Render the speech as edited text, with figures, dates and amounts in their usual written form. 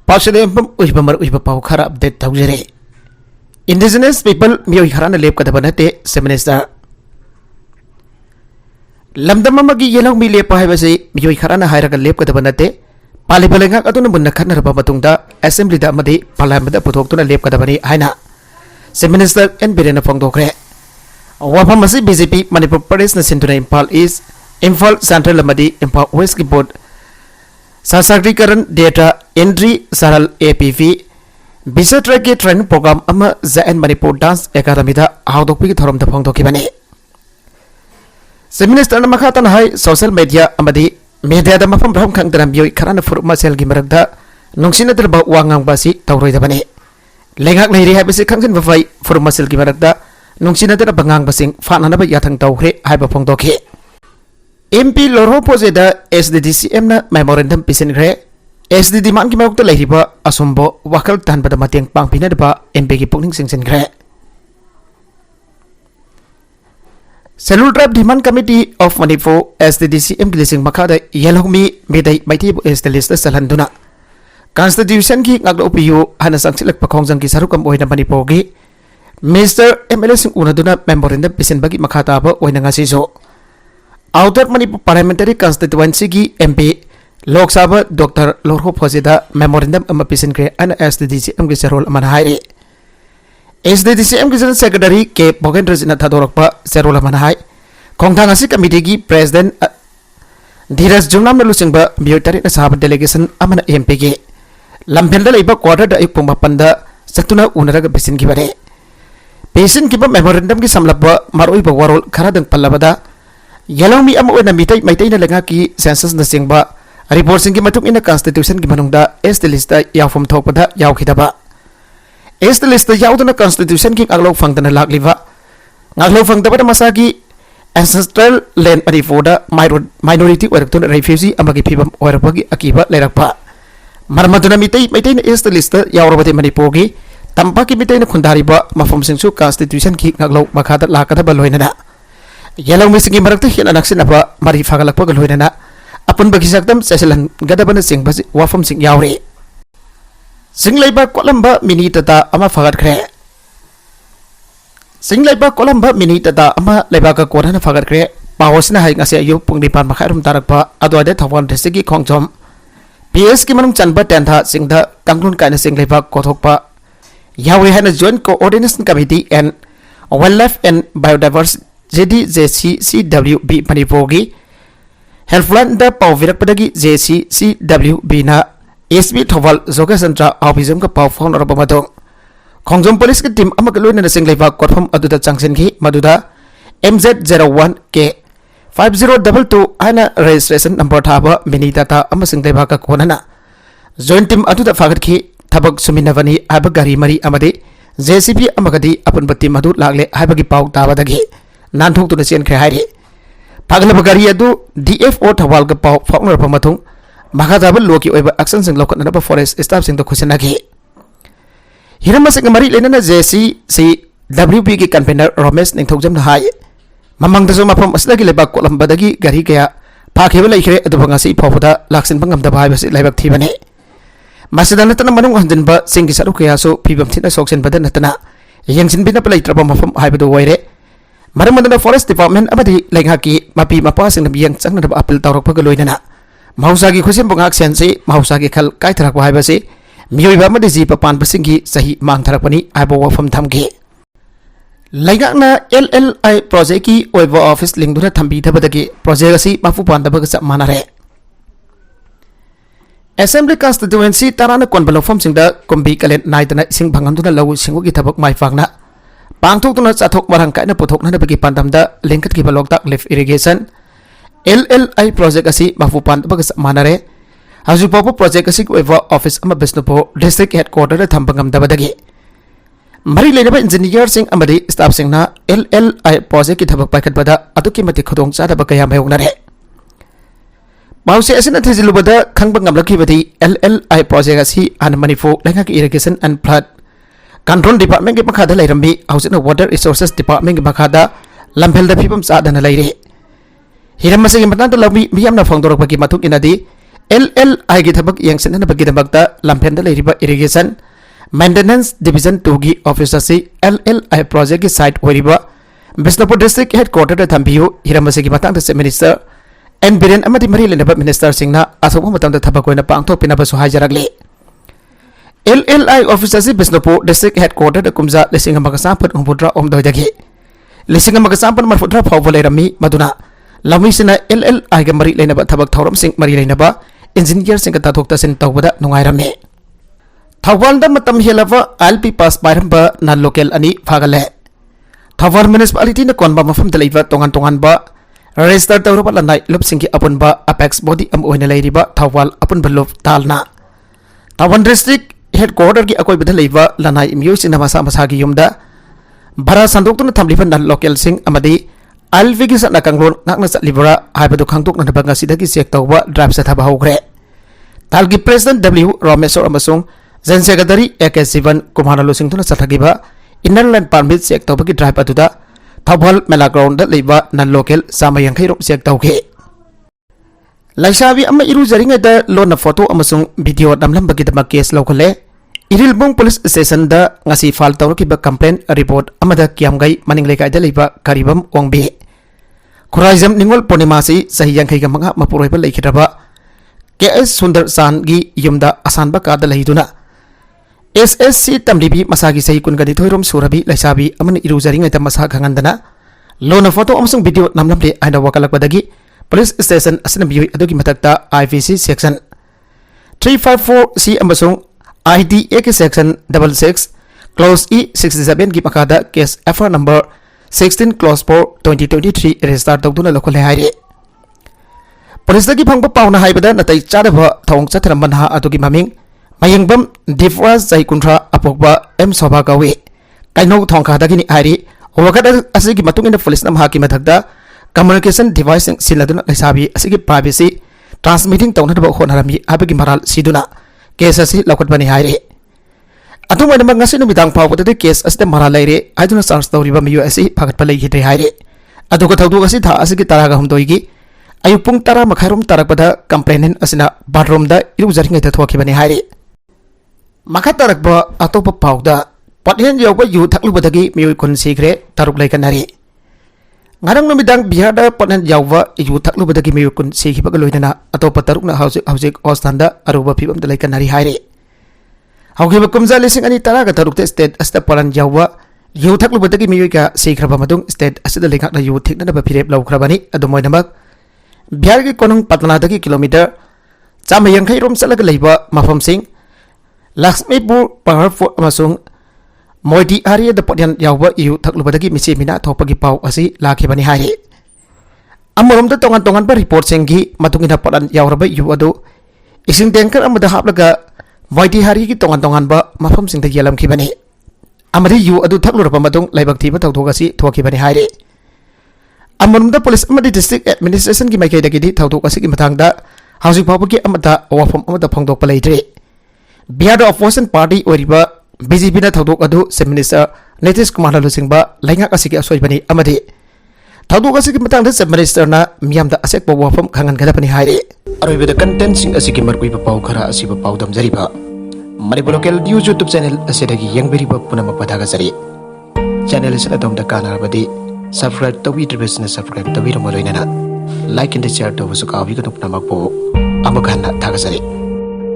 पाउ खरा update तौजरे indigenous people मियोई खराना लेपकदब नते सेमिनिस्टर लमदम अमगी yellow मी लेप हाइबसे मियोई खराना हाइरगा लेपकदब नते पालिबा लेंगाक अदुना मुन्ना खन्नरबा मतुंगदा असेंबलीदा अमदी पार्लियामेंटदा पुथोक्तुना लेपकदबनी हाइना सेमिनिस्टर एन बिरेना फोंदोखरे वाफम असी बीजेपी मणिपुर प्रदेश न सिंधुना इम्फाल ईस्ट इम्फाल सेंट्रल अमदी इम्फाल वेस्ट की बोर्ड सशक्तिकरण डेटा एंट्री सरल एपीवी बिसट्रा के ट्रेनिंग प्रोग्राम अमा जैन मणिपुर डांस एकेडमी दा हाउदोकपी की थोरम दा फोंदोखिबने सेमिनिस्टर न मखातन हाई सोशल मीडिया अमदी मीडिया दा मफम भ्रम खंगदरा मियोई खराना फुरुप मसेल की मरगदा नुंगसिनदरबा वांगांग बासी तौरोइदबने लेंगाक लेरि हाइबसे खंगसिन बफाई फुरुप मसेल की मरगदा नुंगसिनदर बंगांग बसिंग फाननबा याथंग तौखरे हाइबा फोंदोखि MP लोरो पोजेदा SDDCM ना मेमोरेंडम पिसिनग्रे SDD मान की मौक्त लेहिबा असुंबो वकल तानबदा मतेंग पांगपिनदबा MP की पुकनिंग सिंगसिनग्रे सेलुल tribe demand committee of Manipur SDDCM की लिसिंग मखादा येलोमी मेदई मैथि एस्टेलिस्ट सलहंदुना कॉन्स्टिट्यूशन की ngaklopiyu hana sangsilak pakhongjang की sarukam oina मणिपुर की मिस्टर MLA सिंग उनदुना मेमोरेंडम पिसिनबगी मखाताबा ओina ngasi जो आउटर मणिपुर पार्लियामेंटरी कॉन्स्टिट्यूएंसी की MP लोकसभा डॉक्टर लोरहो फोजेदा मेमोरेंडम अमा पिसिनग्रे अन SDDCM की सेरोल अमन हाइरे SDDCM की जनरल सेक्रेटरी के बोगेंद्र जिना थादोरकपा सेरोल अमन हाइ खोंगथांग असि कमिटी की प्रेसिडेंट धीरज जुंगनाम लुसिंगबा मियोटरी न साब डेलीगेशन अमन MP के लंबेलदा लेबा क्वार्टर दा इपुंग मपंदा सतुना उनरग पिसिन की बरे पिसिन की मेमोरेंडम की समलबा मारोई बवारोल खरादंग पल्लबदा येलोमी अम ओना मितै मैतैना लेंगा की सेंसस न सिंगबा रिपोर्ट सिंग की मतुक इन कॉन्स्टिट्यूशन की मनुंगदा एस्ट लिस्ट याफम थोपदा यावखिदबा एस्ट लिस्ट यावदना कॉन्स्टिट्यूशन की अगलो फंगदना लागलिबा ngaklo fangdabada masa की ancestral land मणिपुरदा माइनॉरिटी ओरक्तुन रेफ्यूजी अमगी फिबम ओरपगी अकीबा लेरकपा मरमदुना मितै मैतैना एस्ट लिस्ट यावरबदे मणिपुर की तंपा की मितैना खुंदारिबा मफम सिंगसु कॉन्स्टिट्यूशन की ngaklo मखादा लाकदबा लोइनना येलो मिसिंग मरक्ता हेना नक्सिनबा मरि फागलकपा गलोइनना अपन बगी सकदम सेसलन गदबन सिंग बस वाफम सिंग यावरे सिंगलाइबा कोलंबा मिनी तता अमा फगतखरे सिंगलाइबा कोलंबा मिनी तता अमा लेबा का कोरना फगतखरे पावसना high ngase ayu pung dipan makharum tarakpa adwade thawal district ki khongjom PS ki manung chanba tentha singda kanglun kaina singlaiba kothokpa yawe hana joint coordination committee and wildlife and biodiversity JDJCCWB Manipur की helpline the पाविरपदगी JCCWB ना SB थोवल जोगेसंत्रा ऑफिसम का पाव phone और बमदो Khongjom police की team अमक लोइना सिंगलेबा कोरफम अदुदा चांगसिन की मदुदा MZ01 के 5022 आना registration number थाबा mini data अम सिंगलेबा का कोनना जॉइंट टीम अदुदा फागत की थबक सुमिनवनी आब गारी मरी अमदे JCB अमगदी अपन बत्ती मदु लागले हाबगी पाव ताबदगी नानथोक तुना चेन खरे हाइरे फागलब गारी अदु DFO थवाल का पाव फाउनर पमथुंग मखाजाब लोकी ओइबा एक्शन सिंग लोकनब फॉरेस्ट स्टाफ सिंग तो खुसनागे हिरम सिंग मरी लेना JCCWB की कन्वेनर रमेश निंथोजम हाइ ममंग दसो मफम असलगी लेबा कोलंबदगी गारी गया फाखेब लेखरे अदुबंगासी फौफदा लाक्सिन बंगमदा भाइबसे लेबक थीबने मसदा नतना मनुंग हंजनबा सिंग की सरु कयासो फिबम थिना सोक्सन बद नतना यंगसिन बिना पलैत्रब मफम हाइबदो वैरे मरमदना फॉरेस्ट डिपार्टमेंट अमदी लेंगा की मपी मपा सिंग बियंग चंगनब अपील तौरपग लोइनना महौसा की खुसिम बंगाक सेंसे महौसा की खल काइथरक हाइबसे मियोइबा अमदी जीप पानबसिंग की सही मांगथरकपनी आइबो वफम थमगे लेंगाकना LLI प्रोजेक्ट की ओइबो ऑफिस लिंगदुना थंबीथबदगी प्रोजेक्ट असि माफु पानदबग च मानरे असेंबली कॉन्स्टिट्यूएंसी ताराना कोनबलोफम सिंगदा कुंबी कलेन नाइदना सिंग भंगमदुना लवु सिंगुगी थबक माइफागना पांगथोकतुना चाथोक मरंग काइना पुथोकनबगी पांदमदा लिंकत की बलोकता लिफ्ट इरिगेशन LLI प्रोजेक्ट असि माफु पानदबग च मानरे हजुपोपो प्रोजेक्ट असि ओइबो ऑफिस अमा बिष्णुपुर डिस्ट्रिक्ट हेडक्वार्टर थंबंगमदबदगी मरी लेनबा इंजीनियर सिंग अमदी स्टाफ सिंगना LLI प्रोजेक्ट की थबक पाइखतबदा अदुकी मति खुदोंग चादब कया मायोगनरे माउसे असिना थेजिलुबदा खंगबंगमलकीबदी LLI प्रोजेक्ट असि अन मणिपुर लेंगा की irrigation and flood control department के मखादा लेरम्बी हाउसिंग वाटर रिसोर्सेस डिपार्टमेंट के मखादा लंबेलदा फिबम चादना लेरे हिरम मसिंग मतांत लबी मियामना फोंदोरकबगी मथुक इनादी LLI की थबक यंगसन बगीदमकता लंफेन लेरिबा इरिगेशन मेंटेनेंस डिवीजन 2 की ऑफिस असी LLI प्रोजेक्ट की साइट होरिबा बिष्णुपुर डिस्ट्रिक्ट हेडक्वार्टर थंबियु हिरमसे की मतंग से मिनिस्टर एन बिरेन अमदी मरी लेनबा मिनिस्टर सिंगना असोब मतंग थबक होइना पांगथोपिनबसु हाजरगले LLI ऑफिस असी बिष्णुपुर डिस्ट्रिक्ट हेडक्वार्टर कुमजा लिसिंग मगसाफट हुबुद्रा ओमदोयदगी लिसिंग मगसाफट मरफुद्रा फावब लेरमी मदुना लमीसिना LLI के मरी लेनबा थबक थौरम सिंग मरी लेनबा इंजीनियर सिंग ताथोक तसिन तौबदा नुंगाइरमे थौबालदा मतम हेलबा LP पास पाइरंबा नन लोकल अनि फागले थौबाल म्युनिसिपालिटी न कोनबा मफमदा लेबा तोंगान तोंगानबा रजिस्टर तौरबा लनाइ लुपसिंग की अपुनबा अपेक्स बॉडी अम ओइना लेरिबा थौबाल अपुनबा लुप तालना थौबाल डिस्ट्रिक्ट हेडक्वार्टर की अकोइबदा लेबा लनाइ म्युसिना मसा मसा की युमदा भरा संदोक्तुना थमलिबा नन लोकल सिंग अमदी LV की सना कंगलोन नाकना चलिबरा हाइबदु खांगतोकना नबंगा सिदगी चेक तौबा ड्राइव सथाबा होग्रे ताल की प्रेसिडेंट W रामेश्वर अमसोंग जन सेक्रेटरी AK Sivan कुमार लुसिंगतुना चथगिबा इनर लाइन परमिट चेक तौबगी ड्राइव अदुदा थौबाल मेला ग्राउंड लेबा नन लोकल सामा यंखै रोम चेक तौगे लाइसाबी अमा इरुजरिंगदा लोन फोटो अमसोंग वीडियो नमलंबगीदमा केस लौखले इरिलबोंग पुलिस स्टेशन दा ngasi फाल तौरकिबा कंप्लेन रिपोर्ट अमदा कियामगै मनिंग लेकाइदा लेबा करिबम ओंबी खुराइजम निंगोल पूर्णिमासी सही यंखै गा मंगा मपुरोइबा लेखिरबा KS सुंदर सान गी युमदा असानबा कादा लहिदुना SSC तमरिबी मसागी सही कुनगदि थोइरोम सुरबी लाइसाबी अमन इरुजरिंगैदा मसा खंगंदना लोन फोटो अमसोंग वीडियो नमलमले आइना वकलकबदगी पुलिस स्टेशन असना बियुइ अदुगी मथक्ता IPC सेक्शन 354C अमसोंग IDA के सेक्शन 66 क्लोज E 67 की मकादा case FR number 16 clause 4 2023 register तौदुना लखोले हाइरे पुलिस की फंग पाउना हाइबदा नतै चादब थौंग चथरमन हा अदुगी ममिंग मयंगबम दिफराज जयकुंद्रा अपोकबा M शोभा कवे काइनौ थौंखादगिनी हाइरे होगद असगी मतुंगिन पुलिस नम हाकी मथक्दा कम्युनिकेशन डिवाइस सिलदुना लैसाबी असगी प्राइवेसी ट्रांसमिटिंग तौनदब होनरमी आबगी मराल सिदुना केस असी लौकटबनी हाइरे अतुमैनम ngasi numitang phawbada केस असते मरा लेरे आइदुना चार्ज तौरिबा मियु असि फगटपा लेखिद्रे हाइरे अदुगा थौदुक असि था असि तरागा हमदोइगी अयुपुंग तरा मखैरोम तरकबदा कंप्लेनेंट असिना बाथरूम दा इरुजरिंगैदा थोखिबनी हाइरे मखा तरकबा अतोप पाउदा पटहेन यौबा यु थक्लुबदगी मियु खुन सिग्रे तरुक लेकनारि ngarang numitang biharda पटहेन यौबा यु थक्लुबदगी मियु खुन सिगिबगा लोइदना अतोप तरुकना हौजिक औस्थानदा अरुबा फिबमदा लेकनारि हाइरे हौगिबा कुमजा लिसिंग अनि तरागा तरुकते स्टेट अस्ता पलन यौबा यु थक्लुबदगी मियुका सिग्रबा मदुंग स्टेट असदा लेखाना यु थिकनबा फिरेब लौख्रबनी अदुमोइनमक बिहार की कोनंग पटनादगी किलोमीटर 150 रोम चलगा लेबा मफमसिंग लक्ष्मीपुर पहाड़ फोर्ट अमसुंग मोइदी आरिया द पटन यौबा यु थक्लुबदगी मिसे मिना थोपगी पाउ असि लाखिबनी हाइरे अमरोमदा तोंगान तोंगान पर रिपोर्ट सेंगी मतुंगिना पटन यौरबा यु अदु इसिंग टैंकर अमदा हापलगा मोइदी हारी की तोंगान तोंगान बा मफमसिंग द यलमखिबनी अमरी यु अदु थक्लुरबा मदुंग लाइबक थीबा थौथोगसि थोखिबनी हाइरे अमरुमदा पुलिस अमदी डिस्ट्रिक्ट एडमिनिस्ट्रेशन की माइकैदगी थौथोगसि की मथांगदा हौजिक फावबगी अमदा वाफम अमदा फंगदोकपा लेद्रे बिहार ऑपोजिशन पार्टी ओरिबा BJP ना थौदोक अदु चीफ मिनिस्टर नीतीश कुमार लुसिंगबा लैंगाक असिगे असोइबनी अमदि थौदोक असिगे मतंगदा चीफ मिनिस्टर ना मियामदा असेक वाफम खंगनगदबनी हाइरे अरोइबदा कंटेंट सिंग असिगे मरकुइबा पाउ खरा असिबा पाउदम जरिबा Manipur local news YouTube channel असिदगी यंगबेरिबा पुनम पदागजरी चैनल असिदा दमदा कानारबदी सब्सक्राइब तौबिद्रिबसना सब्सक्राइब तौबिरमलोइनना लाइक एंड शेयर तौबसु काबिगनु पुनमकपो अमखाना थागजरी।